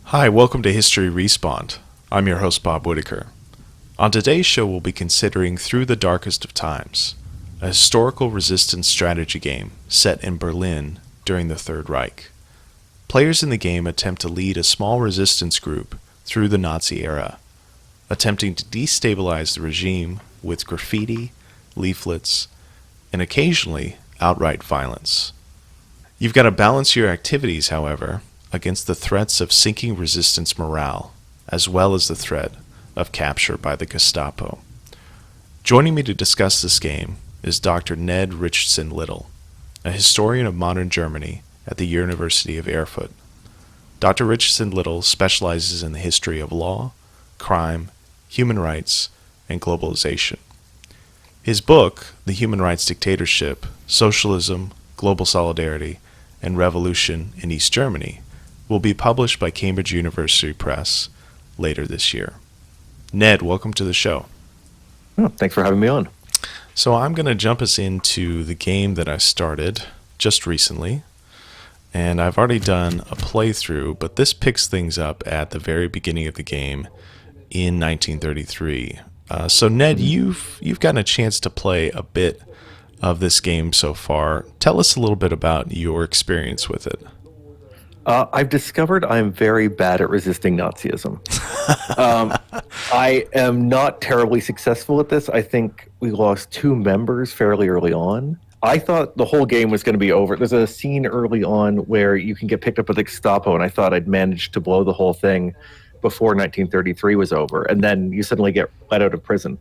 Hi, welcome to History Respawned. I'm your host, Bob Whitaker. On today's show, we'll be considering Through the Darkest of Times, a historical resistance strategy game set in Berlin during the Third Reich. Players in the game attempt to lead a small resistance group through the Nazi era, attempting to destabilize the regime with graffiti, leaflets, and occasionally outright violence. You've got to balance your activities, however, against the threats of sinking resistance morale, as well as the threat of capture by the Gestapo. Joining me to discuss this game is Dr. Ned Richardson-Little, a historian of modern Germany at the University of Erfurt. Dr. Richardson-Little specializes in the history of law, crime, human rights, and globalization. His book, The Human Rights Dictatorship, Socialism, Global Solidarity, and Revolution in East Germany, will be published by Cambridge University Press later this year. Ned, welcome to the show. Oh, thanks for having me on. So I'm going to jump us into the game that I started just recently, and I've already done a playthrough, but this picks things up at the very beginning of the game in 1933. So Ned, you've gotten a chance to play a bit of this game so far. Tell us a little bit about your experience with it. I've discovered I'm very bad at resisting Nazism. I am not terribly successful at this. I think we lost 2 members fairly early on. I thought the whole game was going to be over. There's a scene early on where you can get picked up with the Gestapo, and I thought I'd managed to blow the whole thing before 1933 was over, and then you suddenly get let out of prison.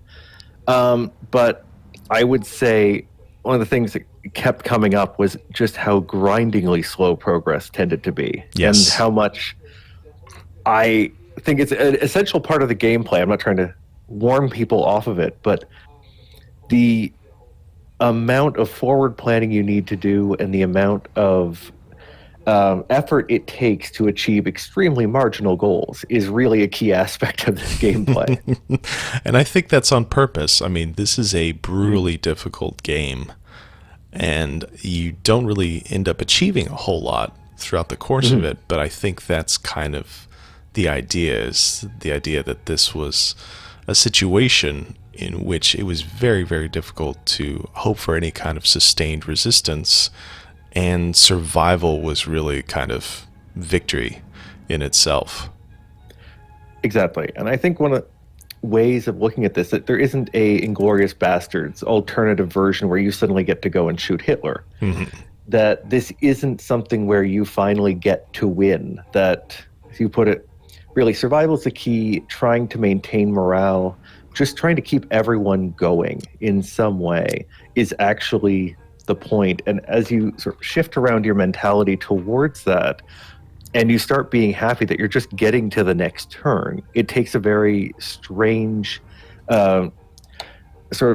But I would say one of the things that kept coming up was just how grindingly slow progress tended to be. Yes. And how much I think it's an essential part of the gameplay. I'm not trying to warn people off of it, but the amount of forward planning you need to do and the amount of effort it takes to achieve extremely marginal goals is really a key aspect of this gameplay. And I think that's on purpose. I mean, this is a brutally difficult game, and you don't really end up achieving a whole lot throughout the course of it, but I think that's kind of the idea that this was a situation in which it was very, very difficult to hope for any kind of sustained resistance, and survival was really kind of victory in itself. Exactly. And I think one of the ways of looking at this, that there isn't a Inglourious Bastards alternative version where you suddenly get to go and shoot Hitler. That this isn't something where you finally get to win. That, as you put it, really survival is the key, trying to maintain morale, just trying to keep everyone going in some way is actually the point. And as you sort of shift around your mentality towards that, and you start being happy that you're just getting to the next turn, it takes a very strange sort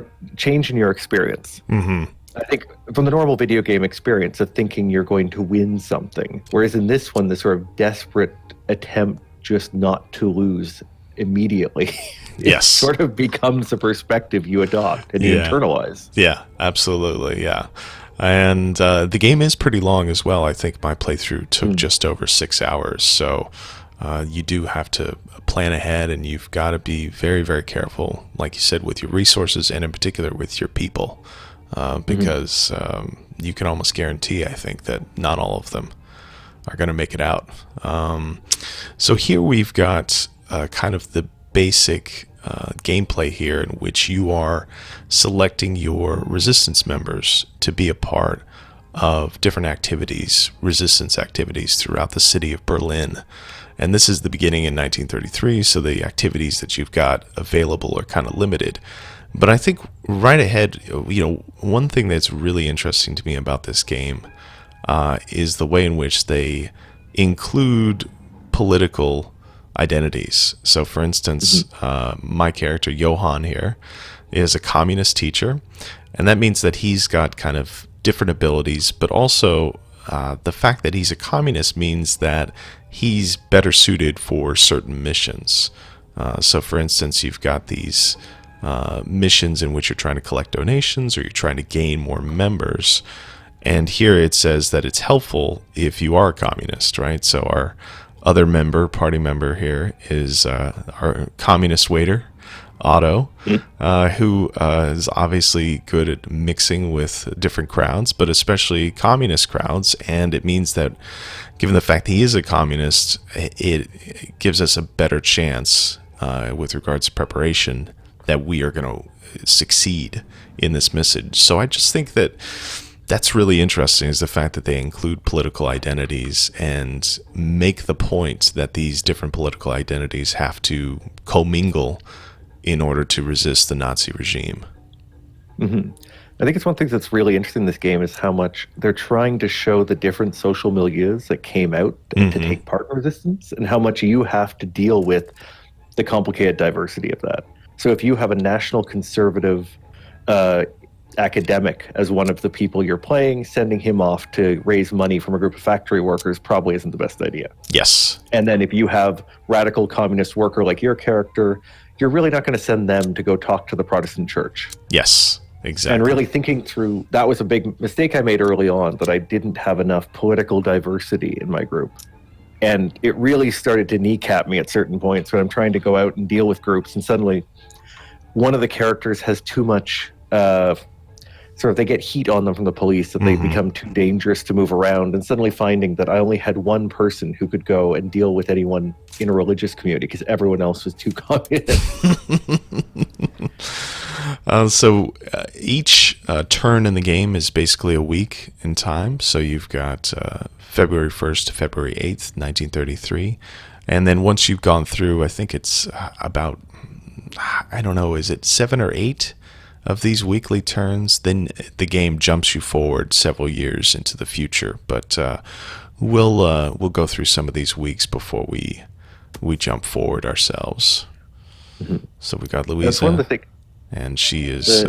of change in your experience. I think from the normal video game experience of thinking you're going to win something, whereas in this one, the sort of desperate attempt just not to lose immediately, Yes. sort of becomes a perspective you adopt and you internalize. Yeah, absolutely, yeah. And the game is pretty long as well. I think my playthrough took just over 6 hours, so you do have to plan ahead, and you've got to be very, very careful, like you said, with your resources and in particular with your people, because you can almost guarantee, I think, that not all of them are going to make it out. So here we've got kind of the basic gameplay here, in which you are selecting your resistance members to be a part of different activities, resistance activities throughout the city of Berlin. And this is the beginning in 1933, so the activities that you've got available are kind of limited. But I think right ahead, one thing that's really interesting to me about this game is the way in which they include political identities. So for instance, my character Johann here is a communist teacher, and that means that he's got kind of different abilities, but also the fact that he's a communist means that he's better suited for certain missions. So for instance, you've got these missions in which you're trying to collect donations or you're trying to gain more members. And here it says that it's helpful if you are a communist, right? So other party member here, is our communist waiter, Otto, who is obviously good at mixing with different crowds, but especially communist crowds. And it means that, given the fact he is a communist, it gives us a better chance with regards to preparation that we are going to succeed in this message. So I just think that that's really interesting, is the fact that they include political identities and make the point that these different political identities have to commingle in order to resist the Nazi regime. Hmm. I think it's one thing that's really interesting in this game is how much they're trying to show the different social milieus that came out to take part in resistance, and how much you have to deal with the complicated diversity of that. So if you have a national conservative academic as one of the people you're playing, sending him off to raise money from a group of factory workers probably isn't the best idea. Yes. And then if you have radical communist worker like your character, you're really not going to send them to go talk to the Protestant church. Yes, exactly. And really thinking through, that was a big mistake I made early on, that I didn't have enough political diversity in my group. And it really started to kneecap me at certain points when I'm trying to go out and deal with groups, and suddenly one of the characters has too much they get heat on them from the police, that they become too dangerous to move around, and suddenly finding that I only had one person who could go and deal with anyone in a religious community because everyone else was too communist. Each turn in the game is basically a week in time. So you've got February 1st to February 8th, 1933. And then once you've gone through, I think it's about, I don't know, is it 7 or 8 of these weekly turns? Then the game jumps you forward several years into the future. But we'll go through some of these weeks before we jump forward ourselves. So we got Louisa. That's one of the things. And she has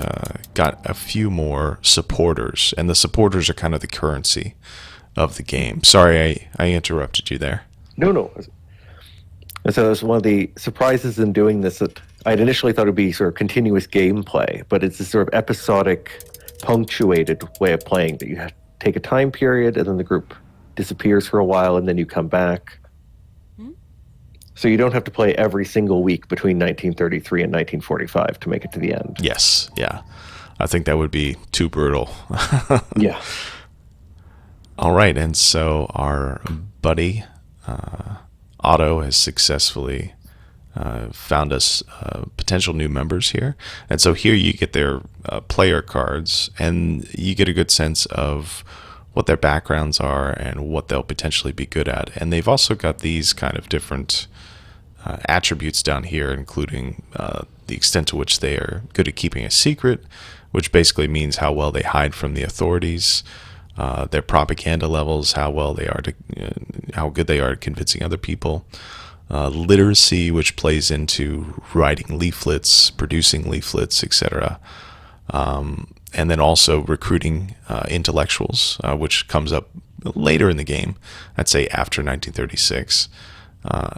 got a few more supporters, and the supporters are kind of the currency of the game. Sorry, I interrupted you there. No. And so that's one of the surprises in doing this, that I'd initially thought it would be sort of continuous gameplay, but it's a sort of episodic, punctuated way of playing, that you have to take a time period, and then the group disappears for a while, and then you come back. So you don't have to play every single week between 1933 and 1945 to make it to the end. Yes, yeah. I think that would be too brutal. Yeah. All right, and so our buddy Otto has successfully found us potential new members here. And so here you get their player cards, and you get a good sense of what their backgrounds are and what they'll potentially be good at. And they've also got these kind of different attributes down here, including the extent to which they are good at keeping a secret, which basically means how well they hide from the authorities, their propaganda levels, how good they are at convincing other people, literacy, which plays into writing leaflets, producing leaflets, etc., and then also recruiting intellectuals, which comes up later in the game, I'd say after 1936.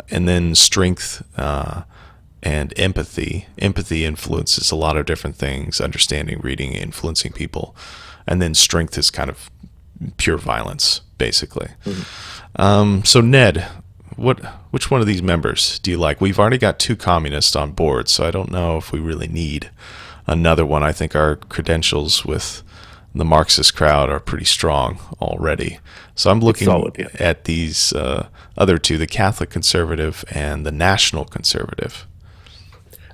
And then strength and empathy. Empathy influences a lot of different things: understanding, reading, influencing people. And then strength is kind of pure violence, basically. So Ned, which one of these members do you like? We've already got 2 communists on board, so I don't know if we really need another one. I think our credentials with the Marxist crowd are pretty strong already. So I'm looking at these other 2, the Catholic conservative and the National conservative.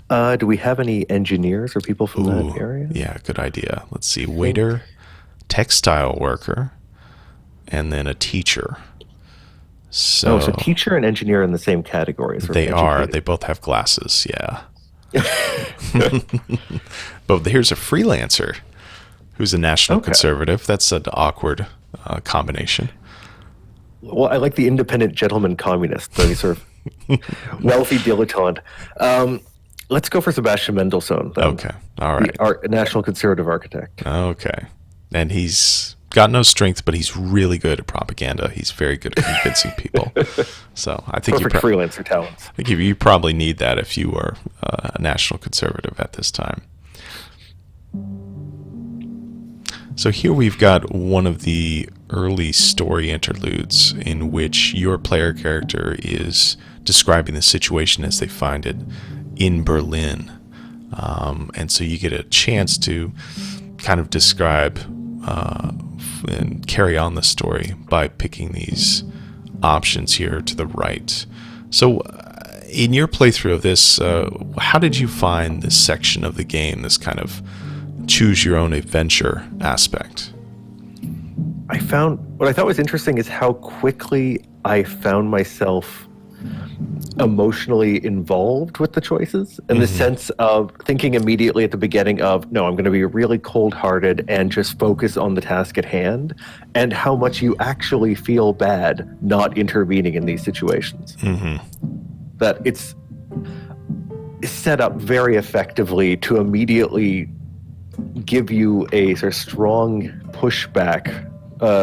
Do we have any engineers or people from that area? Yeah, good idea. Let's see. Waiter, textile worker, and then a teacher. So teacher and engineer in the same category. They are. They both have glasses, yeah. But here's a freelancer who's a national conservative. That's an awkward combination. Well, I like the independent gentleman communist, the sort of wealthy dilettante. Let's go for Sebastian Mendelssohn. Then. Okay, all right. Our national conservative architect. Okay. And he's got no strength, but he's really good at propaganda. He's very good at convincing people. So I think perfect freelancer talents. I think you probably need that if you are a national conservative at this time. So here we've got one of the early story interludes in which your player character is describing the situation as they find it in Berlin. And so you get a chance to kind of describe and carry on the story by picking these options here to the right. So in your playthrough of this, how did you find this section of the game, this kind of choose your own adventure aspect? I found what I thought was interesting is how quickly I found myself emotionally involved with the choices, in the sense of thinking immediately at the beginning of, no, I'm going to be really cold-hearted and just focus on the task at hand, and how much you actually feel bad not intervening in these situations. That it's set up very effectively to immediately give you a sort of strong pushback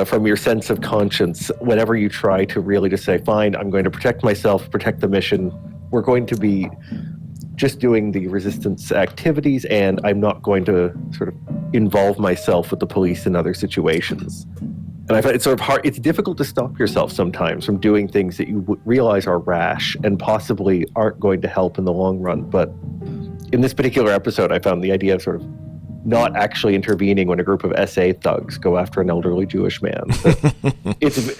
from your sense of conscience whenever you try to really just say, fine, I'm going to protect myself, protect the mission. We're going to be just doing the resistance activities, and I'm not going to sort of involve myself with the police in other situations. And I find it's sort of hard. It's difficult to stop yourself sometimes from doing things that you realize are rash and possibly aren't going to help in the long run. But in this particular episode, I found the idea of sort of not actually intervening when a group of SA thugs go after an elderly Jewish man. It's,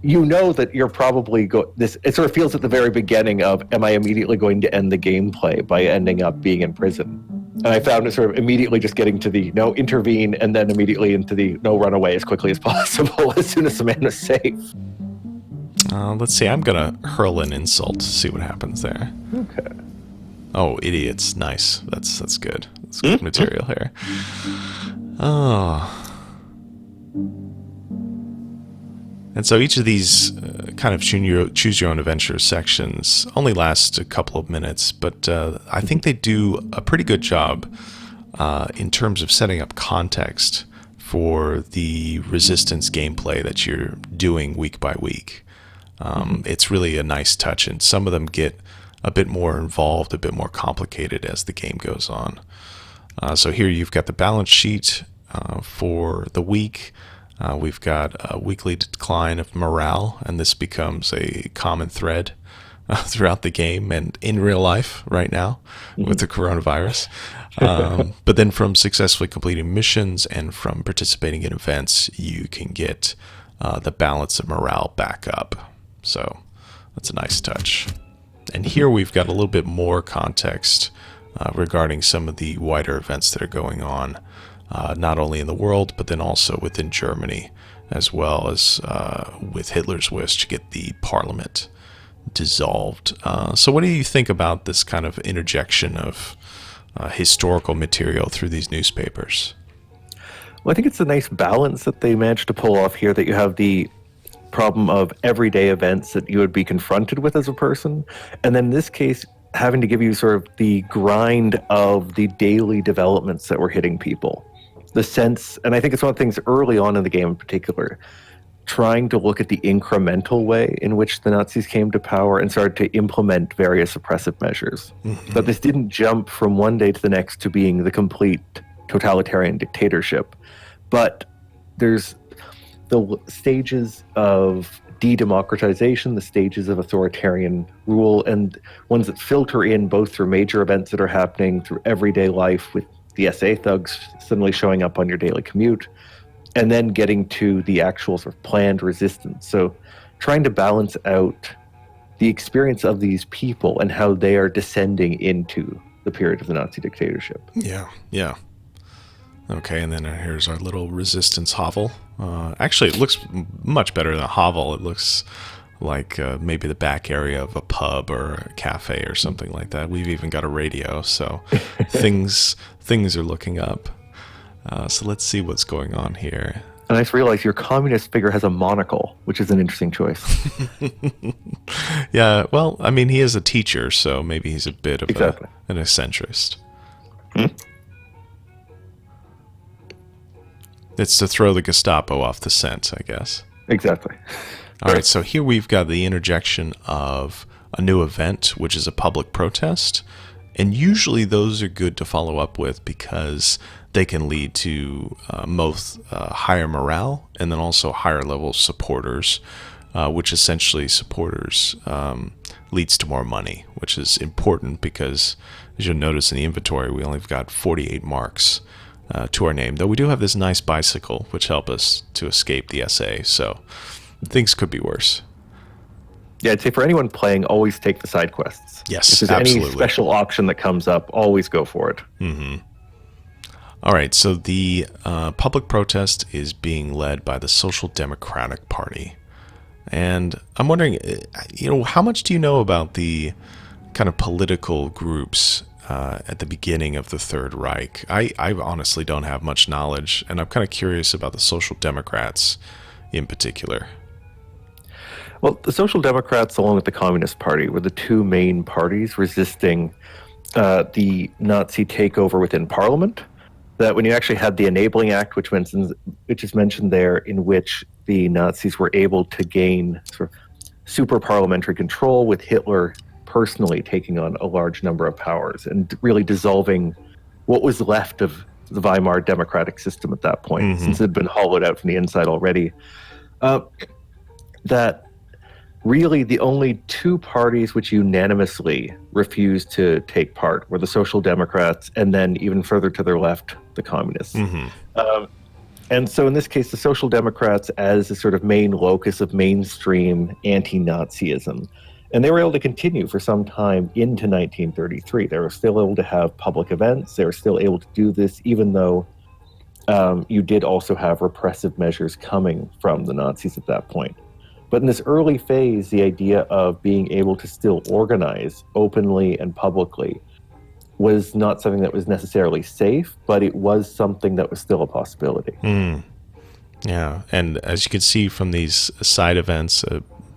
you know that you're probably this. It sort of feels at the very beginning of, am I immediately going to end the gameplay by ending up being in prison? And I found it sort of immediately just getting to the no, intervene, and then immediately into the no, run away as quickly as possible as soon as the man is safe. Let's see. I'm gonna hurl an insult to see what happens there. Okay. Oh, idiots! Nice. That's good. That's good material here. Oh. And so each of these kind of choose your own adventure sections only last a couple of minutes, but I think they do a pretty good job in terms of setting up context for the resistance gameplay that you're doing week by week. It's really a nice touch, and some of them get a bit more involved, a bit more complicated as the game goes on. So here you've got the balance sheet for the week. We've got a weekly decline of morale, and this becomes a common thread throughout the game and in real life right now with the coronavirus. But then from successfully completing missions and from participating in events, you can get the balance of morale back up. So that's a nice touch. And here we've got a little bit more context regarding some of the wider events that are going on, not only in the world, but then also within Germany, as well as with Hitler's wish to get the parliament dissolved. So what do you think about this kind of interjection of historical material through these newspapers? Well, I think it's a nice balance that they managed to pull off here, that you have the problem of everyday events that you would be confronted with as a person, and then in this case having to give you sort of the grind of the daily developments that were hitting people. The sense, and I think it's one of the things early on in the game in particular, trying to look at the incremental way in which the Nazis came to power and started to implement various oppressive measures. That this didn't jump from one day to the next to being the complete totalitarian dictatorship, but there's the stages of de-democratization, the stages of authoritarian rule, and ones that filter in both through major events that are happening through everyday life with the SA thugs suddenly showing up on your daily commute, and then getting to the actual sort of planned resistance. So trying to balance out the experience of these people and how they are descending into the period of the Nazi dictatorship. Yeah. Okay, and then here's our little resistance hovel. Actually, it looks much better than a hovel. It looks like maybe the back area of a pub or a cafe or something like that. We've even got a radio, so things are looking up. So let's see what's going on here. And I just realized your communist figure has a monocle, which is an interesting choice. Yeah, well, I mean, he is a teacher, so maybe he's a bit of an eccentrist. It's to throw the Gestapo off the scent, I guess. Exactly. All right, so here we've got the interjection of a new event, which is a public protest. And usually those are good to follow up with because they can lead to both higher morale and then also higher level supporters, which essentially supporters leads to more money, which is important because, as you'll notice in the inventory, we only have got 48 marks to our name, though we do have this nice bicycle, which help us to escape the SA, so things could be worse. Yeah, I'd say for anyone playing, always take the side quests. Yes, if there's absolutely. any special auction that comes up, always go for it. All right, so the public protest is being led by the Social Democratic Party. And I'm wondering, how much do you know about the kind of political groups at the beginning of the Third Reich? I honestly don't have much knowledge, and I'm kind of curious about the Social Democrats in particular. Well, the Social Democrats, along with the Communist Party, were the two main parties resisting the Nazi takeover within Parliament. That when you actually had the Enabling Act, which is mentioned there, in which the Nazis were able to gain sort of super parliamentary control, with Hitler personally taking on a large number of powers and really dissolving what was left of the Weimar democratic system at that point, since it had been hollowed out from the inside already. That really the only two parties which unanimously refused to take part were the Social Democrats, and then even further to their left, the Communists. And so in this case, the Social Democrats as a sort of main locus of mainstream anti-Nazism. And they were able to continue for some time into 1933. They were still able to have public events. They were still able to do this, even though you did also have repressive measures coming from the Nazis at that point. But in this early phase, the idea of being able to still organize openly and publicly was not something that was necessarily safe, but it was something that was still a possibility. Yeah, and as you can see from these side events,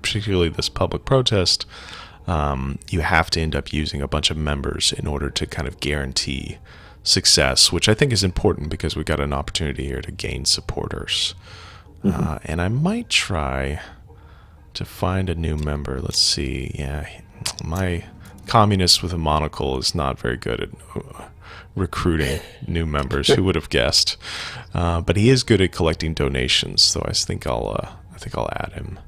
particularly this public protest, you have to end up using a bunch of members in order to kind of guarantee success, which I think is important because we got an opportunity here to gain supporters. And I might try to find a new member. Let's see. Yeah, my communist with a monocle is not very good at recruiting new members. Who would have guessed? But he is good at collecting donations, so I think I'll add him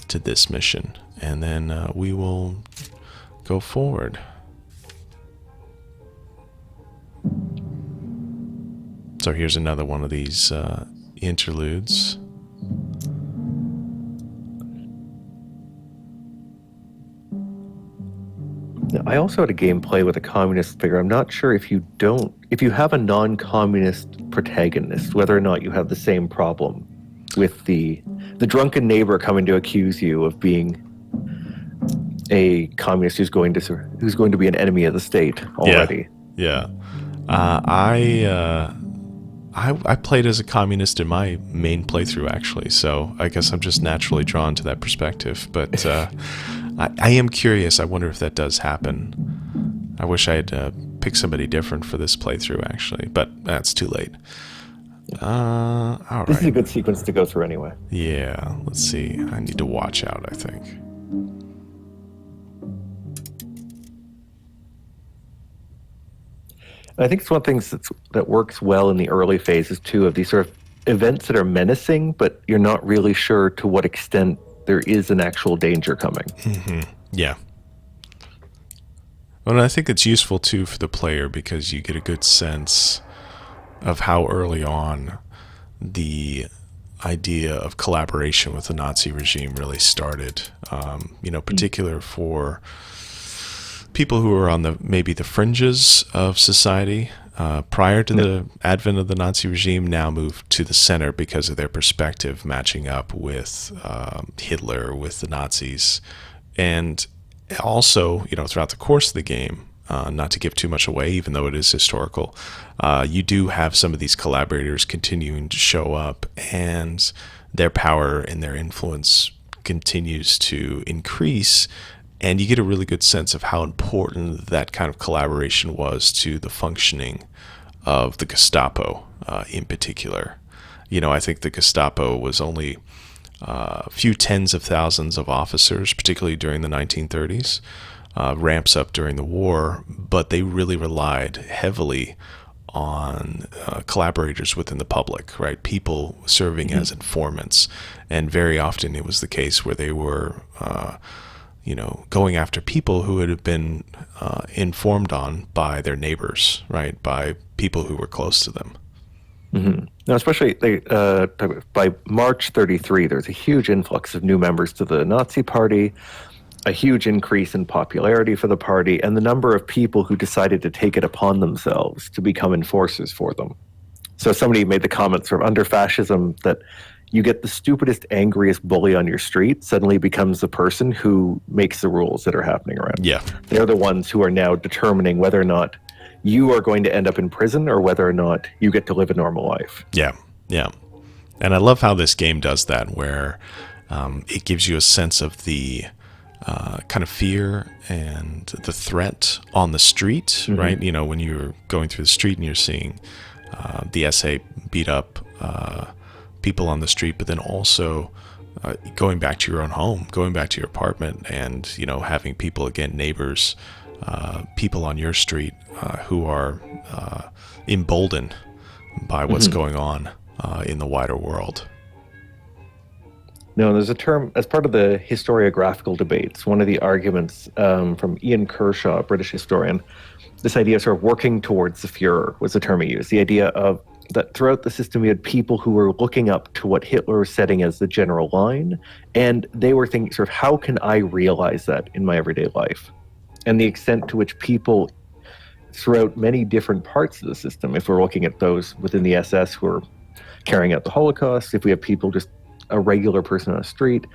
to this mission, and then we will go forward. So here's another one of these interludes. I also had a gameplay with a communist figure. I'm not sure if you have a non-communist protagonist, whether or not you have the same problem with the drunken neighbor coming to accuse you of being a communist who's going to be an enemy of the state already. Yeah. I played as a communist in my main playthrough, actually, so I guess I'm just naturally drawn to that perspective. But I am curious. I wonder if that does happen. I wish I had picked somebody different for this playthrough, actually, but that's too late. All right. This is a good sequence to go through anyway. Yeah, let's see. I need to watch out, I think. I think it's one of the things that works well in the early phases, too, of these sort of events that are menacing, but you're not really sure to what extent there is an actual danger coming. Yeah. Well, and I think it's useful, too, for the player because you get a good sense of how early on the idea of collaboration with the Nazi regime really started. Particular for people who are on maybe the fringes of society prior to the advent of the Nazi regime, now move to the center because of their perspective matching up with Hitler, with the Nazis. And also, throughout the course of the game, not to give too much away, even though it is historical, you do have some of these collaborators continuing to show up, and their power and their influence continues to increase. And you get a really good sense of how important that kind of collaboration was to the functioning of the Gestapo in particular. I think the Gestapo was only a few tens of thousands of officers, particularly during the 1930s. ramps up during the war, but they really relied heavily on collaborators within the public, right? People serving as informants. And very often it was the case where they were, going after people who had been informed on by their neighbors, right? By people who were close to them. Now, especially by March 33, there's a huge influx of new members to the Nazi Party, a huge increase in popularity for the party, and the number of people who decided to take it upon themselves to become enforcers for them. So somebody made the comment sort of under fascism that you get the stupidest, angriest bully on your street suddenly becomes the person who makes the rules that are happening around. Yeah. They're the ones who are now determining whether or not you are going to end up in prison or whether or not you get to live a normal life. Yeah. Yeah. And I love how this game does that, where it gives you a sense of the kind of fear and the threat on the street, right? When you're going through the street and you're seeing the SA beat up people on the street, but then also going back to your own home, going back to your apartment, and having people, again, neighbors, people on your street who are emboldened by what's going on in the wider world. No, there's a term as part of the historiographical debates. One of the arguments from Ian Kershaw, a British historian, this idea of sort of working towards the Fuhrer was the term he used. The idea of that throughout the system, you had people who were looking up to what Hitler was setting as the general line, and they were thinking sort of, how can I realize that in my everyday life? And the extent to which people throughout many different parts of the system, if we're looking at those within the SS who are carrying out the Holocaust, if we have people just a regular person on a street,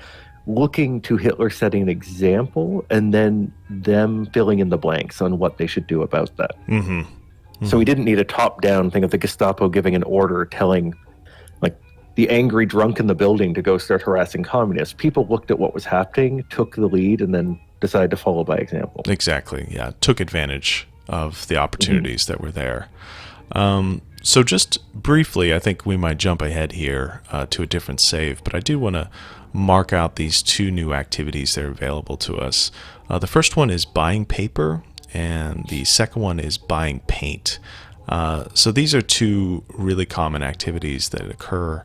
looking to Hitler setting an example and then them filling in the blanks on what they should do about that. So we didn't need a top-down thing of the Gestapo giving an order telling like the angry drunk in the building to go start harassing communists. People looked at what was happening, took the lead, and then decided to follow by example. Exactly, yeah. Took advantage of the opportunities that were there. So just briefly, I think we might jump ahead here to a different save, but I do want to mark out these two new activities that are available to us. The first one is buying paper, and the second one is buying paint. So these are two really common activities that occur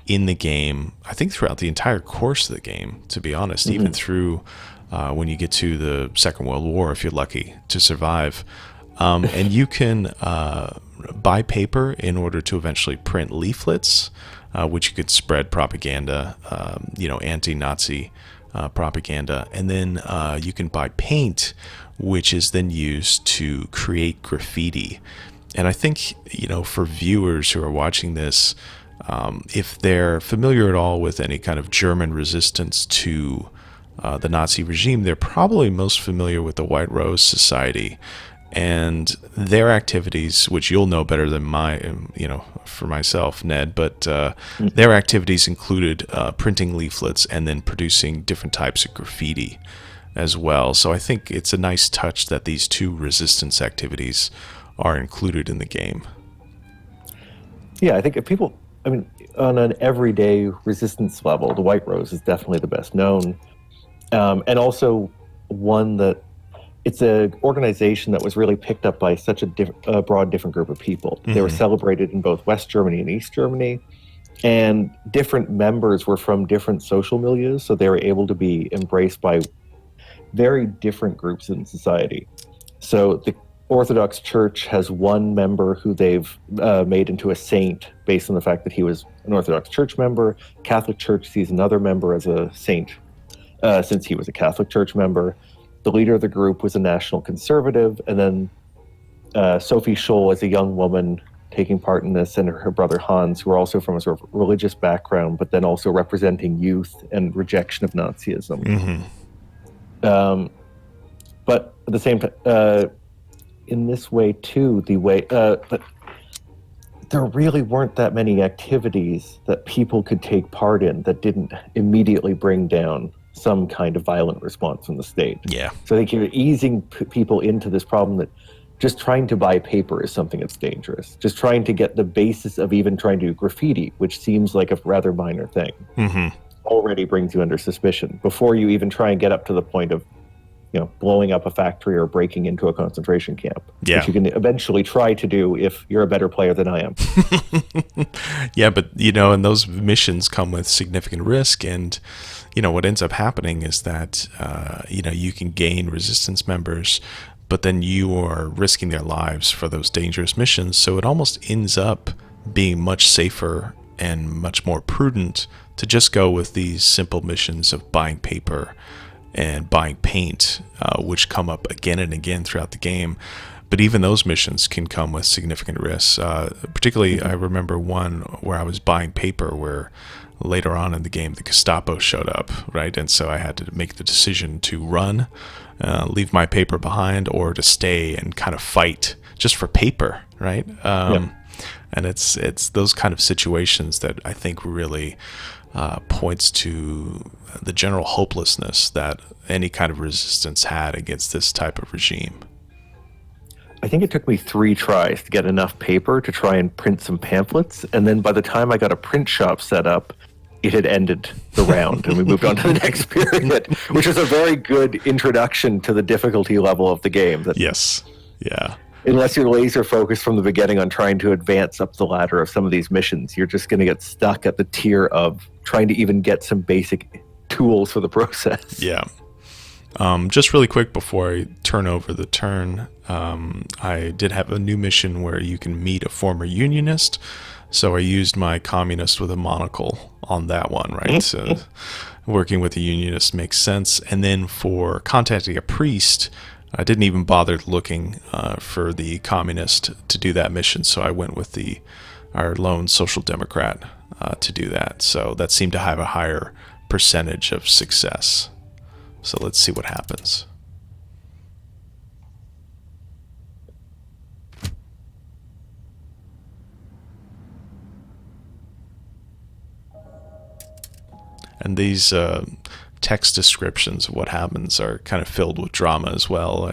in the game, I think throughout the entire course of the game, to be honest, even through when you get to the Second World War, if you're lucky to survive. And you can buy paper in order to eventually print leaflets, which you could spread propaganda, anti-Nazi propaganda. And then you can buy paint, which is then used to create graffiti. And I think, for viewers who are watching this, if they're familiar at all with any kind of German resistance to the Nazi regime, they're probably most familiar with the White Rose Society and their activities, which you'll know better than for myself, Ned, but their activities included printing leaflets and then producing different types of graffiti as well. So I think it's a nice touch that these two resistance activities are included in the game. Yeah, I think if people, on an everyday resistance level, the White Rose is definitely the best known. And also one that it's an organization that was really picked up by such a broad, different group of people. They were celebrated in both West Germany and East Germany, and different members were from different social milieux, so they were able to be embraced by very different groups in society. So the Orthodox Church has one member who they've made into a saint based on the fact that he was an Orthodox Church member. Catholic Church sees another member as a saint since he was a Catholic Church member. The leader of the group was a national conservative, and then Sophie Scholl, as a young woman taking part in this, and her brother Hans, who are also from a sort of religious background, but then also representing youth and rejection of Nazism. But at the same time, in this way too, but there really weren't that many activities that people could take part in that didn't immediately bring down some kind of violent response from the state. Yeah. So I think you're easing people into this problem that just trying to buy paper is something that's dangerous. Just trying to get the basis of even trying to do graffiti, which seems like a rather minor thing, already brings you under suspicion before you even try and get up to the point of blowing up a factory or breaking into a concentration camp, Yeah. which you can eventually try to do if you're a better player than I am. Yeah, but and those missions come with significant risk, and what ends up happening is that you can gain resistance members, but then you are risking their lives for those dangerous missions. So it almost ends up being much safer and much more prudent to just go with these simple missions of buying paper and buying paint, which come up again and again throughout the game. But even those missions can come with significant risks. Particularly, I remember one where I was buying paper where later on in the game the Gestapo showed up, right? And so I had to make the decision to run, leave my paper behind, or to stay and kind of fight just for paper, right? And it's those kind of situations that I think really points to the general hopelessness that any kind of resistance had against this type of regime. I think it took me 3 tries to get enough paper to try and print some pamphlets, and then by the time I got a print shop set up, it had ended the round, and we moved on to the next period, which is a very good introduction to the difficulty level of the game. Yes. Yeah. Unless you're laser focused from the beginning on trying to advance up the ladder of some of these missions, you're just going to get stuck at the tier of trying to even get some basic tools for the process. Yeah. Just really quick before I turn over the turn, I did have a new mission where you can meet a former unionist. So I used my communist with a monocle on that one, right? So working with a unionist makes sense. And then for contacting a priest, I didn't even bother looking for the communist to do that mission. So I went with our lone social democrat to do that. So that seemed to have a higher percentage of success. So let's see what happens. And these text descriptions of what happens are kind of filled with drama as well.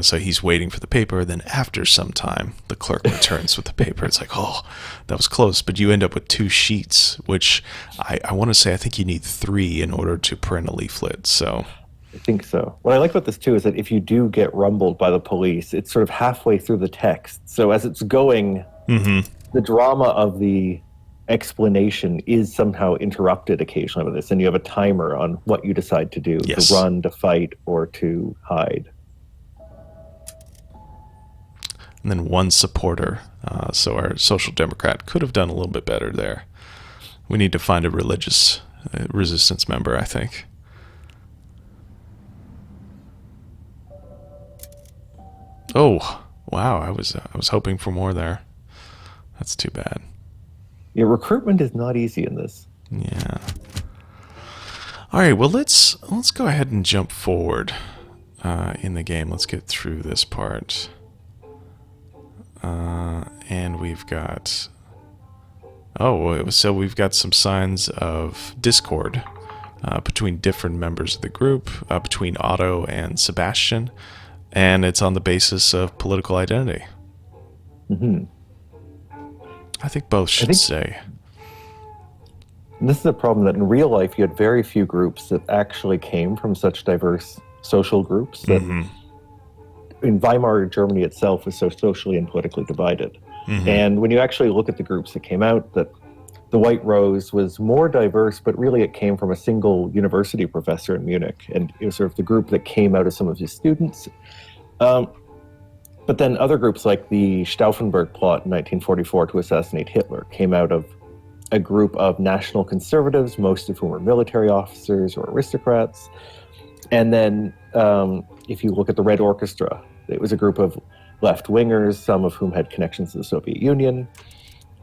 So he's waiting for the paper, then after some time, the clerk returns with the paper. It's like, oh, that was close. But you end up with 2 sheets, which I want to say I think you need 3 in order to print a leaflet. So I think so. What I like about this, too, is that if you do get rumbled by the police, it's sort of halfway through the text. So as it's going, the drama of the explanation is somehow interrupted occasionally with this, and you have a timer on what you decide to do, to run, to fight, or to hide. And then 1 supporter. So our social democrat could have done a little bit better there. We need to find a religious resistance member, I think. Oh, wow. I was hoping for more there. That's too bad. Yeah, recruitment is not easy in this. Yeah. All right, well, let's go ahead and jump forward in the game. Let's get through this part. And we've got... so we've got some signs of discord between different members of the group, between Otto and Sebastian, and it's on the basis of political identity. I think both should say. And this is a problem that in real life you had very few groups that actually came from such diverse social groups. That in Weimar Germany itself was so socially and politically divided. And when you actually look at the groups that came out, that the White Rose was more diverse, but really it came from a single university professor in Munich. And it was sort of the group that came out of some of his students. But then other groups like the Stauffenberg plot in 1944 to assassinate Hitler came out of a group of national conservatives, most of whom were military officers or aristocrats. And then if you look at the Red Orchestra, it was a group of left-wingers, some of whom had connections to the Soviet Union.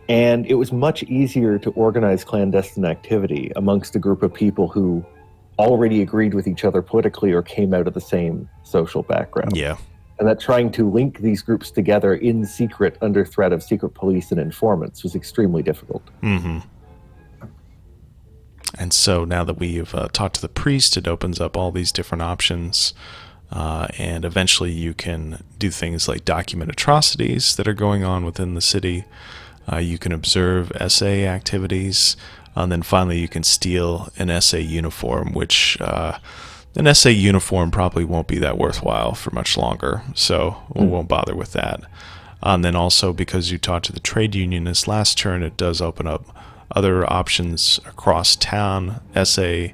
And it was much easier to organize clandestine activity amongst a group of people who already agreed with each other politically or came out of the same social background. Yeah. And that trying to link these groups together in secret under threat of secret police and informants was extremely difficult. And so now that we've talked to the priest, it opens up all these different options. And eventually you can do things like document atrocities that are going on within the city. You can observe SA activities. And then finally you can steal an SA uniform, which An SA uniform probably won't be that worthwhile for much longer, so we won't bother with that. And then also, because you talked to the trade union this last turn, it does open up other options across town. SA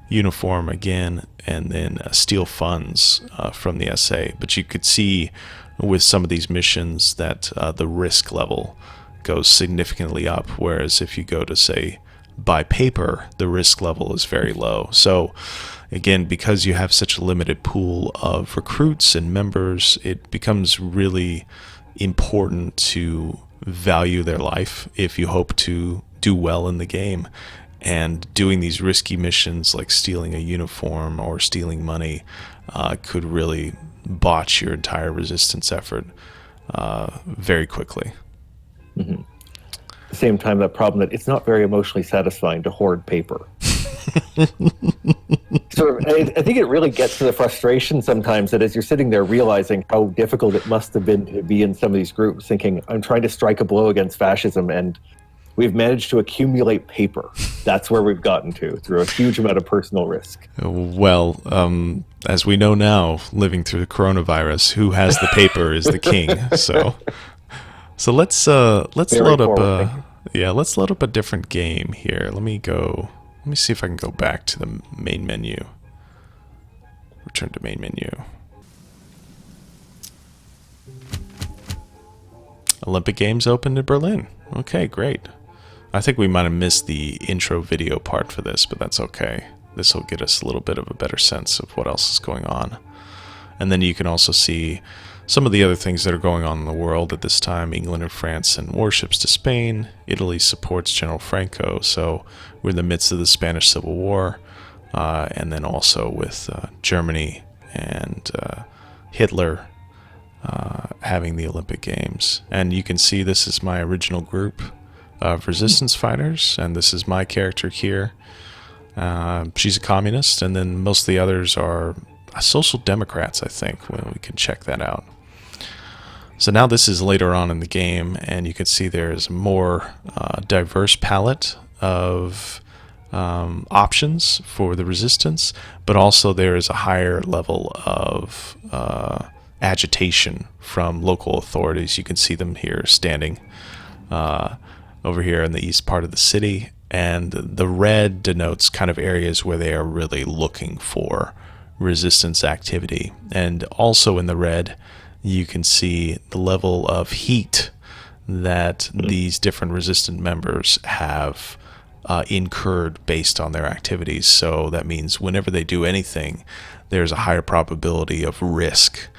uniform again, and then steal funds from the SA. But you could see with some of these missions that the risk level goes significantly up, whereas if you go to, say, buy paper, the risk level is very low. So again, because you have such a limited pool of recruits and members, it becomes really important to value their life if you hope to do well in the game. And doing these risky missions like stealing a uniform or stealing money could really botch your entire resistance effort very quickly. Mm-hmm. At the same time, that problem that it's not very emotionally satisfying to hoard paper. So I think it really gets to the frustration sometimes that as you're sitting there realizing how difficult it must have been to be in some of these groups, thinking, I'm trying to strike a blow against fascism, and we've managed to accumulate paper. That's where we've gotten to, through a huge amount of personal risk. Well, as we know now, living through the coronavirus, who has the paper is the king. So let's load up let's load up a different game here. Let me see if I can go back to the main menu. Return to main menu. Olympic Games opened in Berlin. Okay, great. I think we might have missed the intro video part for this, but that's okay. This will get us a little bit of a better sense of what else is going on. And then you can also see some of the other things that are going on in the world at this time. England and France send warships to Spain. Italy supports General Franco. So we're in the midst of the Spanish Civil War. And then also with Germany and Hitler having the Olympic Games. And you can see this is my original group of resistance fighters. And this is my character here. She's a communist. And then most of the others are social democrats, I think. Well, we can check that out. So now this is later on in the game, and you can see there's a more diverse palette of options for the resistance, but also there is a higher level of agitation from local authorities. You can see them here standing over here in the east part of the city, and the red denotes kind of areas where they are really looking for resistance activity. And also in the red, you can see the level of heat that these different resistant members have incurred based on their activities. So that means whenever they do anything, there's a higher probability of risk,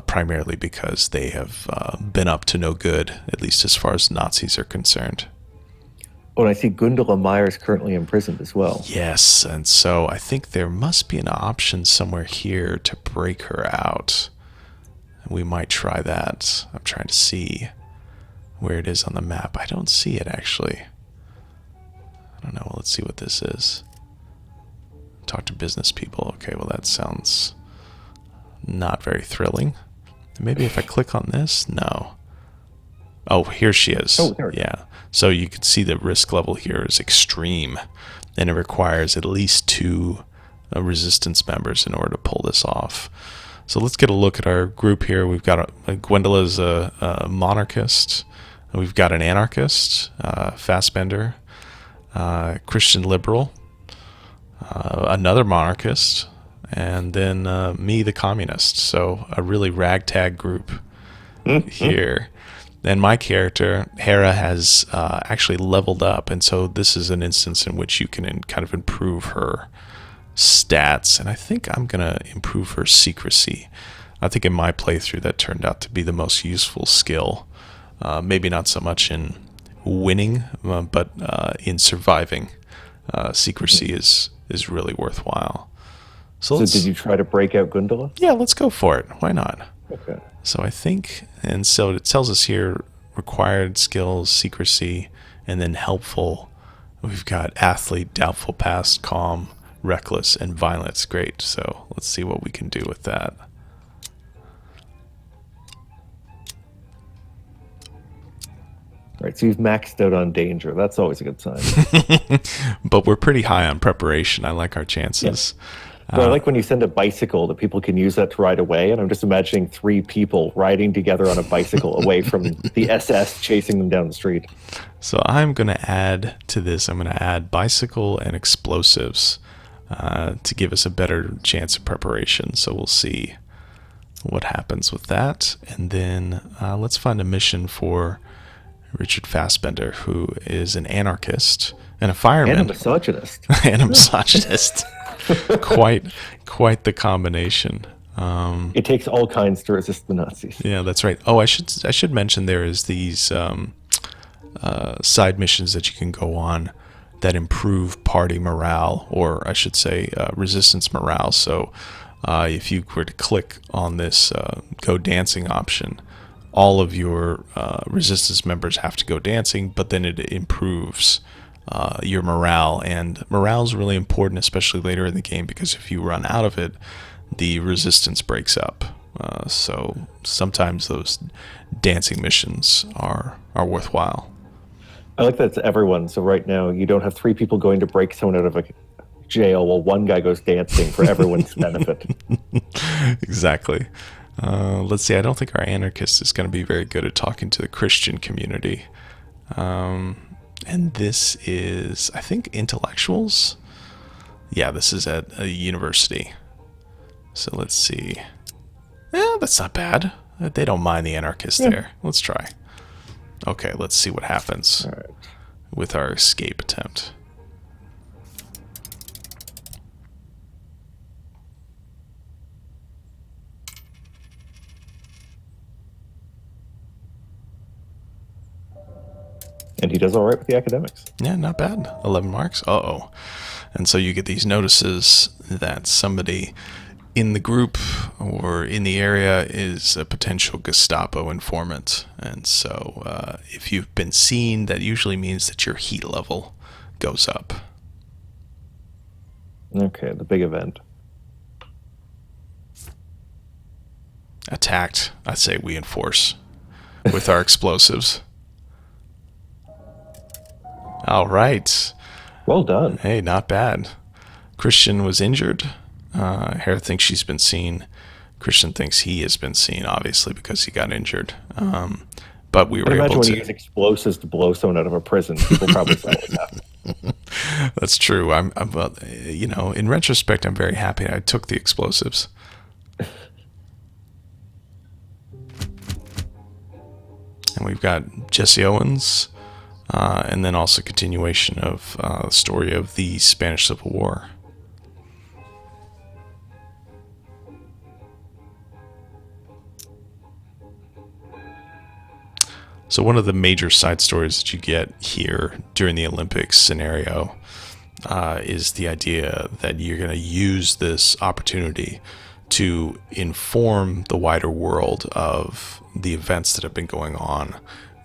primarily because they have been up to no good, at least as far as Nazis are concerned. Oh, and I see Gundula Meyer's currently imprisoned as well. Yes, and so I think there must be an option somewhere here to break her out. We might try that. I'm trying to see where it is on the map. I don't see it, actually. I don't know. Well, let's see what this is. Talk to business people. Okay, well, that sounds not very thrilling. Maybe if I click on this? No. Oh, here she is. Oh, there. Yeah. So you can see the risk level here is extreme, and it requires at least 2 resistance members in order to pull this off. So let's get a look at our group here. We've got Gwendola's a monarchist. We've got an anarchist, Fassbender, Christian liberal, another monarchist, and then me, the communist. So a really ragtag group here. And my character, Hera, has actually leveled up. And so this is an instance in which you can kind of improve her stats, and I think I'm gonna improve her secrecy. I think in my playthrough that turned out to be the most useful skill. Maybe not so much in winning, but in surviving. Secrecy is really worthwhile. So did you try to break out Gundula? Yeah, let's go for it. Why not? Okay. So I think, and so it tells us here required skills, secrecy, and then helpful. We've got athlete, doubtful past, calm, reckless, and violence. Great. So let's see what we can do with that. Right, so you've maxed out on danger. That's always a good sign. But we're pretty high on preparation. I like our chances. But I like when you send a bicycle that people can use that to ride away, and I'm just imagining 3 people riding together on a bicycle away from the SS chasing them down the street. So I'm going to add to this, I'm going to add bicycle and explosives to give us a better chance of preparation. So we'll see what happens with that. And then let's find a mission for Richard Fassbender, who is an anarchist and a fireman. And a misogynist. And a misogynist. quite the combination. It takes all kinds to resist the Nazis. Yeah, that's right. Oh, I should mention there is these side missions that you can go on that improve party morale, or I should say resistance morale. So if you were to click on this go dancing option, all of your resistance members have to go dancing, but then it improves your morale. And morale is really important, especially later in the game, because if you run out of it, the resistance breaks up. So sometimes those dancing missions are worthwhile. I like that it's everyone. So right now, you don't have 3 people going to break someone out of a jail while one guy goes dancing for everyone's benefit. Exactly. Let's see. I don't think our anarchist is going to be very good at talking to the Christian community. And this is, I think, intellectuals. Yeah, this is at a university. So let's see. Yeah, that's not bad. They don't mind the anarchist there. Let's try. Okay, let's see what happens with our escape attempt. And he does all right with the academics. Yeah, not bad. 11 marks. Uh-oh. And so you get these notices that somebody in the group or in the area is a potential Gestapo informant. And so if you've been seen, that usually means that your heat level goes up. Okay, the big event. Attacked, I say we enforce with our explosives. All right. Well done. Hey, not bad. Christian was injured. Hare thinks she's been seen. Christian thinks he has been seen, obviously, because he got injured. But we were able to... Imagine when you use explosives to blow someone out of a prison. People probably saw what's happening. That's true. I'm in retrospect, I'm very happy I took the explosives. And we've got Jesse Owens, and then also continuation of the story of the Spanish Civil War. So one of the major side stories that you get here during the Olympics scenario is the idea that you're going to use this opportunity to inform the wider world of the events that have been going on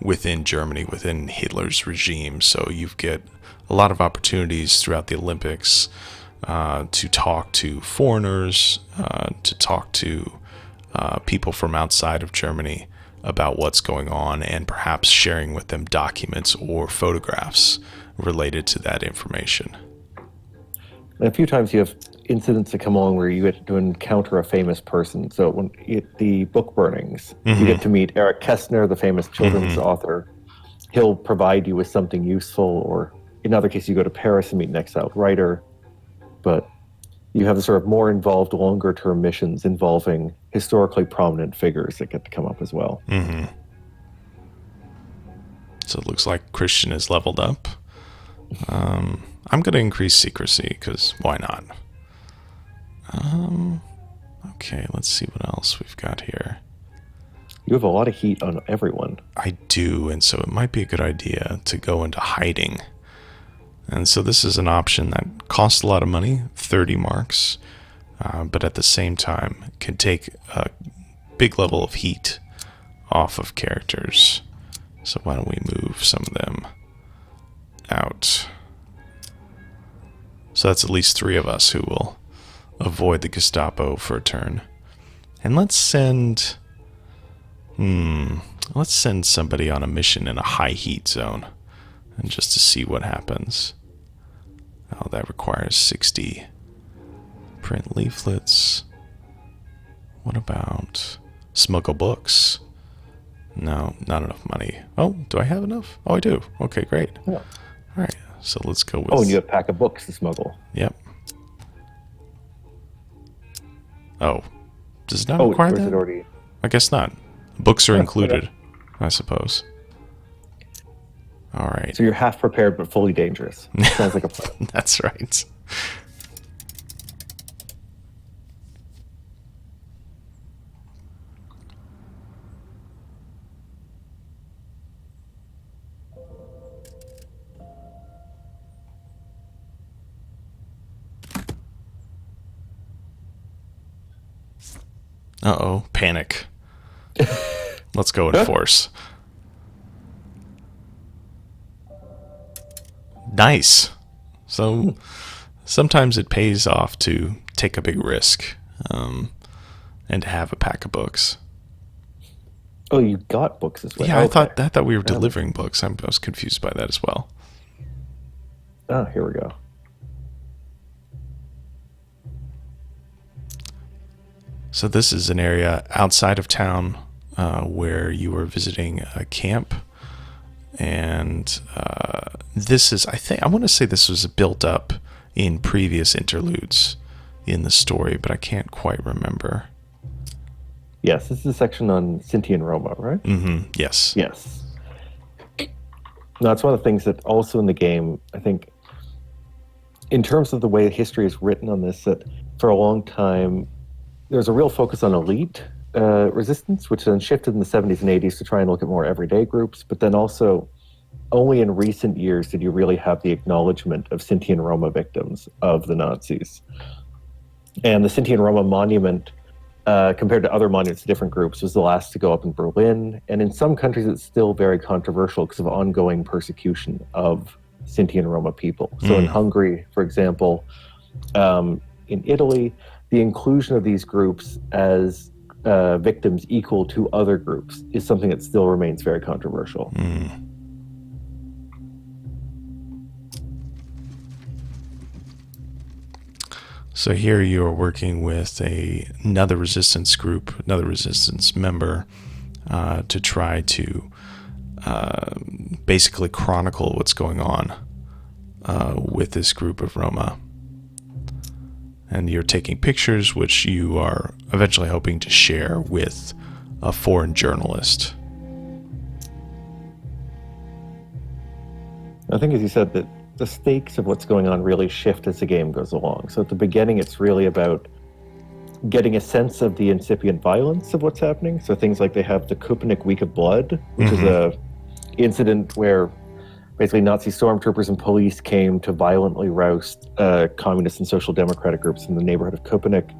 within Germany, within Hitler's regime. So you get a lot of opportunities throughout the Olympics to talk to foreigners, to talk to people from outside of Germany about what's going on, and perhaps sharing with them documents or photographs related to that information. And a few times you have incidents that come along where you get to encounter a famous person. So when the book burnings, you get to meet Eric Kästner, the famous children's author. He'll provide you with something useful, or in other cases you go to Paris and meet an exiled writer. But you have the sort of more involved, longer-term missions involving historically prominent figures that get to come up as well. So it looks like Christian is leveled up. I'm going to increase secrecy, because why not? Okay, let's see what else we've got here. You have a lot of heat on everyone. I do, and so it might be a good idea to go into hiding. And so this is an option that costs a lot of money, 30 marks, but at the same time can take a big level of heat off of characters. So why don't we move some of them out? So that's at least 3 of us who will avoid the Gestapo for a turn. And let's send somebody on a mission in a high heat zone, and just to see what happens. Oh, that requires 60 Print leaflets. What about smuggle books? No, not enough money. Oh, do I have enough? Oh, I do. Okay, great. Yeah. All right, so let's go with... Oh, and you have a pack of books to smuggle. Yep. Oh, does it not Oh, require or is that? it already... I guess not. Books are Yeah, included, okay. I suppose. All right. So you're half prepared but fully dangerous. Sounds like a plan. That's right. Uh-oh, panic. Let's go enforce. Nice. So sometimes it pays off to take a big risk and to have a pack of books. Oh, you got books as well. Yeah, Okay. I thought we were delivering books. I was confused by that as well. Oh, here we go. So this is an area outside of town where you were visiting a camp. And this is, I want to say this was built up in previous interludes in the story, but I can't quite remember. Yes, this is a section on Sinti and Roma, right? Mm-hmm. Yes. Yes. No, it's one of the things that also in the game, I think, in terms of the way history is written on this, that for a long time, there's a real focus on elite resistance, which then shifted in the 70s and 80s to try and look at more everyday groups. But then also, only in recent years did you really have the acknowledgement of Sinti and Roma victims of the Nazis. And the Sinti and Roma monument, compared to other monuments to different groups, was the last to go up in Berlin. And in some countries, it's still very controversial because of ongoing persecution of Sinti and Roma people. So in Hungary, for example, in Italy, the inclusion of these groups as victims equal to other groups is something that still remains very controversial. So here you are working with another resistance group, another resistance member, to try to basically chronicle what's going on with this group of Roma. And you're taking pictures, which you are eventually hoping to share with a foreign journalist. I think, as you said, that the stakes of what's going on really shift as the game goes along. So at the beginning, it's really about getting a sense of the incipient violence of what's happening. So things like they have the Köpenick Week of Blood, which is a incident where basically Nazi stormtroopers and police came to violently roust communist and social democratic groups in the neighborhood of Köpenick.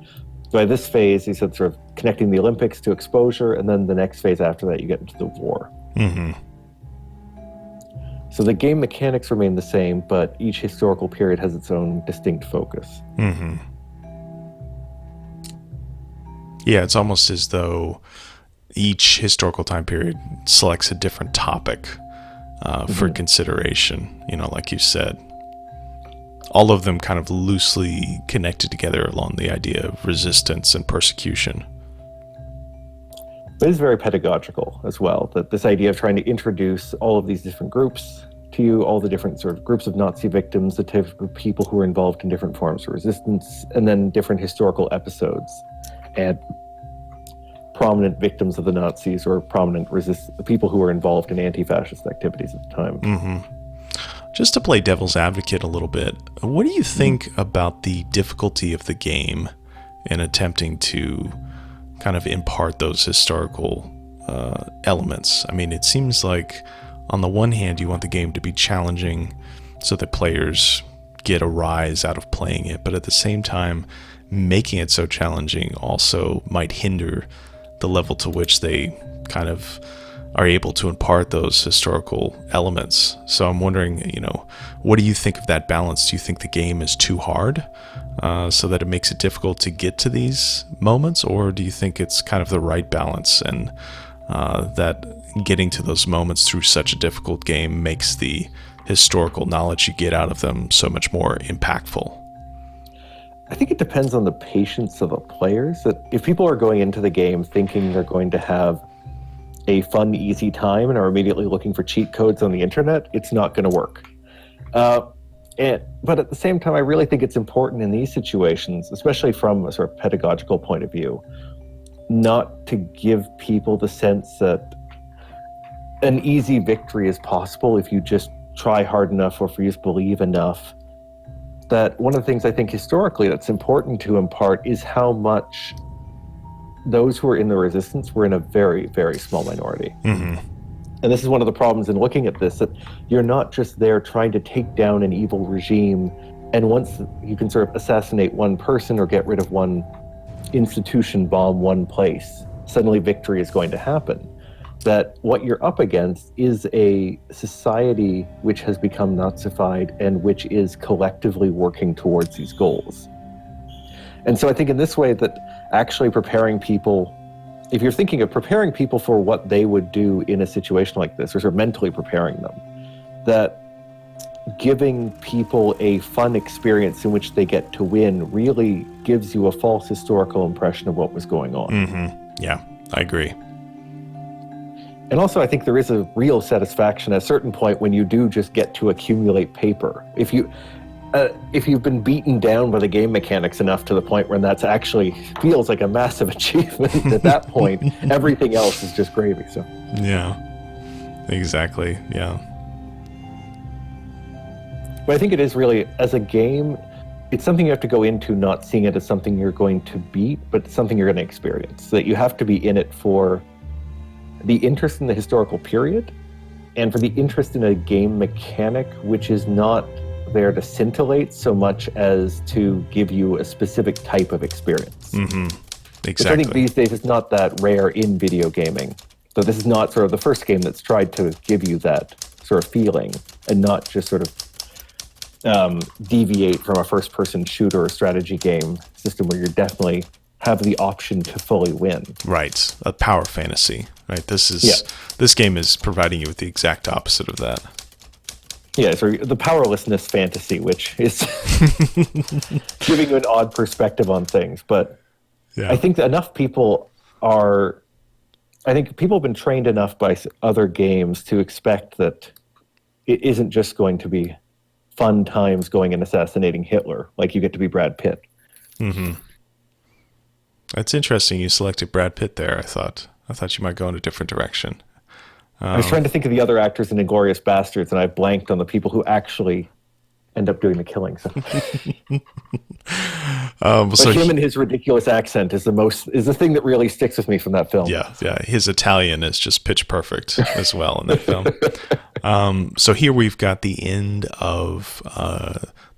By this phase, he said, sort of connecting the Olympics to exposure, and then the next phase after that, you get into the war. So the game mechanics remain the same, but each historical period has its own distinct focus. Yeah, it's almost as though each historical time period selects a different topic for consideration, like you said. All of them kind of loosely connected together along the idea of resistance and persecution. But it's very pedagogical as well, that this idea of trying to introduce all of these different groups to you, all the different sort of groups of Nazi victims, the type of people who were involved in different forms of resistance, and then different historical episodes and prominent victims of the Nazis or prominent people who were involved in anti-fascist activities at the time. Just to play devil's advocate a little bit, what do you think about the difficulty of the game in attempting to kind of impart those historical elements? I mean, it seems like on the one hand, you want the game to be challenging so that players get a rise out of playing it, but at the same time, making it so challenging also might hinder the level to which they kind of are able to impart those historical elements. So I'm wondering, what do you think of that balance? Do you think the game is too hard so that it makes it difficult to get to these moments? Or do you think it's kind of the right balance and that getting to those moments through such a difficult game makes the historical knowledge you get out of them so much more impactful? I think it depends on the patience of the players. That if people are going into the game thinking they're going to have a fun, easy time and are immediately looking for cheat codes on the internet, it's not going to work. But at the same time, I really think it's important in these situations, especially from a sort of pedagogical point of view, not to give people the sense that an easy victory is possible if you just try hard enough or if you just believe enough. That one of the things I think historically that's important to impart is how much those who were in the resistance were in a very, very small minority. Mm-hmm. And this is one of the problems in looking at this, that you're not just there trying to take down an evil regime, and once you can sort of assassinate one person or get rid of one institution, bomb one place, suddenly victory is going to happen. That what you're up against is a society which has become Nazified and which is collectively working towards these goals. And so I think in this way that actually preparing people, if you're thinking of preparing people for what they would do in a situation like this, or sort of mentally preparing them, that giving people a fun experience in which they get to win really gives you a false historical impression of what was going on. Mm-hmm. Yeah, I agree. And also, I think there is a real satisfaction at a certain point when you do just get to accumulate paper. If you've been beaten down by the game mechanics enough to the point where that's actually feels like a massive achievement, at that point, everything else is just gravy. So yeah, exactly. Yeah. But I think it is really, as a game, it's something you have to go into not seeing it as something you're going to beat, but something you're going to experience. So that you have to be in it for the interest in the historical period and for the interest in a game mechanic, which is not there to scintillate so much as to give you a specific type of experience. Mm-hmm. Exactly. Which I think these days is not that rare in video gaming. So this is not sort of the first game that's tried to give you that sort of feeling and not just sort of deviate from a first-person shooter or strategy game system where you definitely have the option to fully win. Right. A power fantasy. Right. This game is providing you with the exact opposite of that. Yeah, so the powerlessness fantasy, which is giving you an odd perspective on things. But yeah. I think that people have been trained enough by other games to expect that it isn't just going to be fun times going and assassinating Hitler, like you get to be Brad Pitt. Mm-hmm. That's interesting. You selected Brad Pitt there. I thought you might go in a different direction. I was trying to think of the other actors in Inglourious Bastards, and I blanked on the people who actually end up doing the killing. So. But him and his ridiculous accent is the thing that really sticks with me from that film. Yeah. His Italian is just pitch perfect as well in that film. So here we've got the end of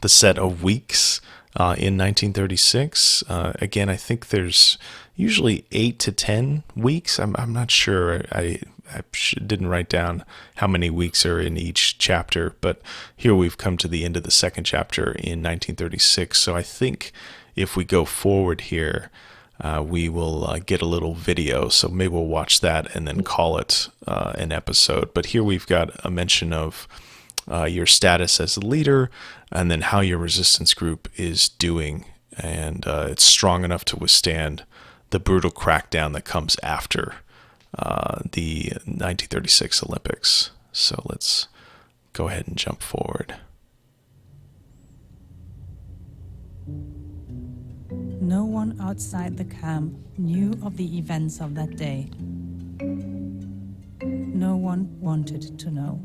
the set of weeks in 1936. Again, I think there's usually 8 to 10 weeks. I'm not sure. I didn't write down how many weeks are in each chapter, but here we've come to the end of the second chapter in 1936. So I think if we go forward here, we will get a little video. So maybe we'll watch that and then call it an episode. But here we've got a mention of your status as a leader and then how your resistance group is doing. And it's strong enough to withstand the brutal crackdown that comes after the 1936 Olympics. So let's go ahead and jump forward. No one outside the camp knew of the events of that day. No one wanted to know.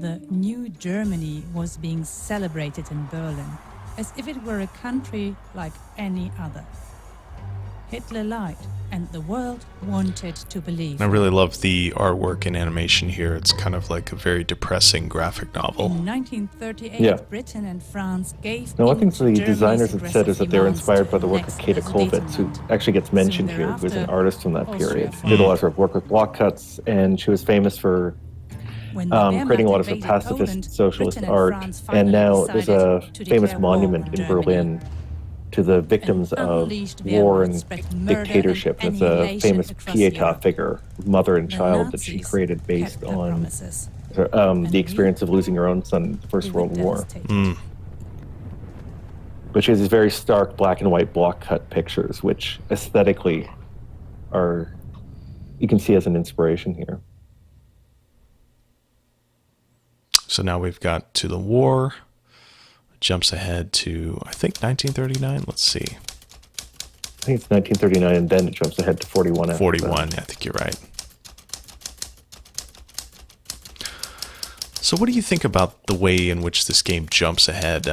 The new Germany was being celebrated in Berlin as if it were a country like any other. Hitler lied, and the world wanted to believe. I really love the artwork and animation here. It's kind of like a very depressing graphic novel. In 1938, Britain and France gave one thing the designers had said is that they were inspired by the work of Kata Kollwitz, who actually gets mentioned here, who was an artist from that period. Did a lot of work with block cuts, and she was famous for creating a lot of pacifist socialist art. And now there's a famous monument in Berlin to the victims of war and dictatorship. It's a famous Pietà figure, mother and child, that she created based on the experience of losing your own son in the First World War, which is these very stark black and white block cut pictures, which aesthetically you can see as an inspiration here. So now we've got to the war, jumps ahead to, I think, 1939. Let's see. I think it's 1939, and then it jumps ahead to 41. 41, I think you're right. So what do you think about the way in which this game jumps ahead?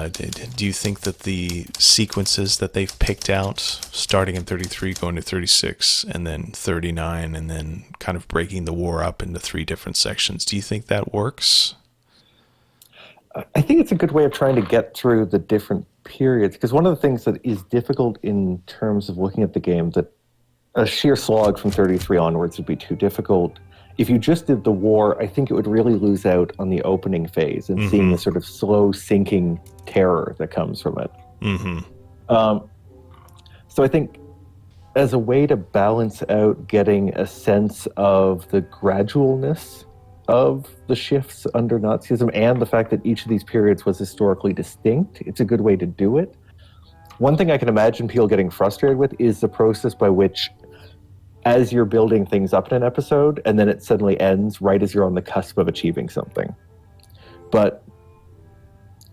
Do you think that the sequences that they've picked out, starting in 33, going to 36, and then 39, and then kind of breaking the war up into 3 different sections, do you think that works? I think it's a good way of trying to get through the different periods, because one of the things that is difficult in terms of looking at the game, that a sheer slog from 33 onwards would be too difficult. If you just did the war, I think it would really lose out on the opening phase and seeing the sort of slow sinking terror that comes from it. So I think as a way to balance out getting a sense of the gradualness of the shifts under Nazism and the fact that each of these periods was historically distinct, it's a good way to do it. One thing I can imagine people getting frustrated with is the process by which, as you're building things up in an episode, and then it suddenly ends right as you're on the cusp of achieving something. But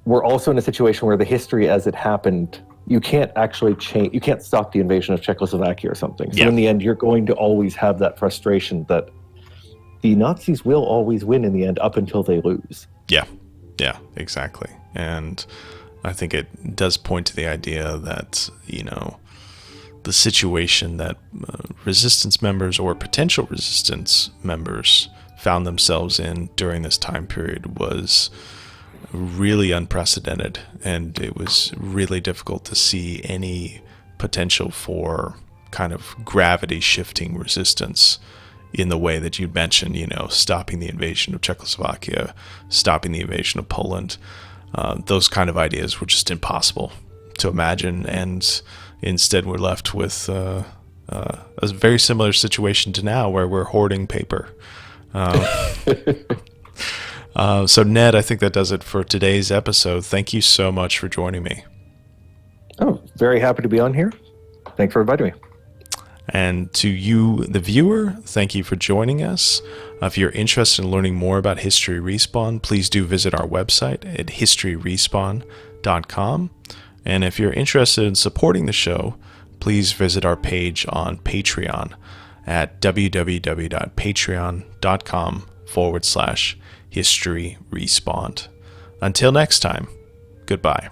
we're also in a situation where the history as it happened, you can't actually change, you can't stop the invasion of Czechoslovakia or something. So in the end, you're going to always have that frustration that the Nazis will always win in the end up until they lose. Yeah, exactly. And I think it does point to the idea that, the situation that resistance members or potential resistance members found themselves in during this time period was really unprecedented, and it was really difficult to see any potential for kind of gravity shifting resistance in the way that you mentioned, stopping the invasion of Czechoslovakia, stopping the invasion of Poland. Those kind of ideas were just impossible to imagine, and instead we're left with a very similar situation to now, where we're hoarding paper. So Ned, I think that does it for today's episode. Thank you so much for joining me. Oh, very happy to be on here. Thanks for inviting me. And to you, the viewer, thank you for joining us. If you're interested in learning more about History Respawn, please do visit our website at historyrespawn.com. And if you're interested in supporting the show, please visit our page on Patreon at www.patreon.com/historyrespawn. Until next time, goodbye.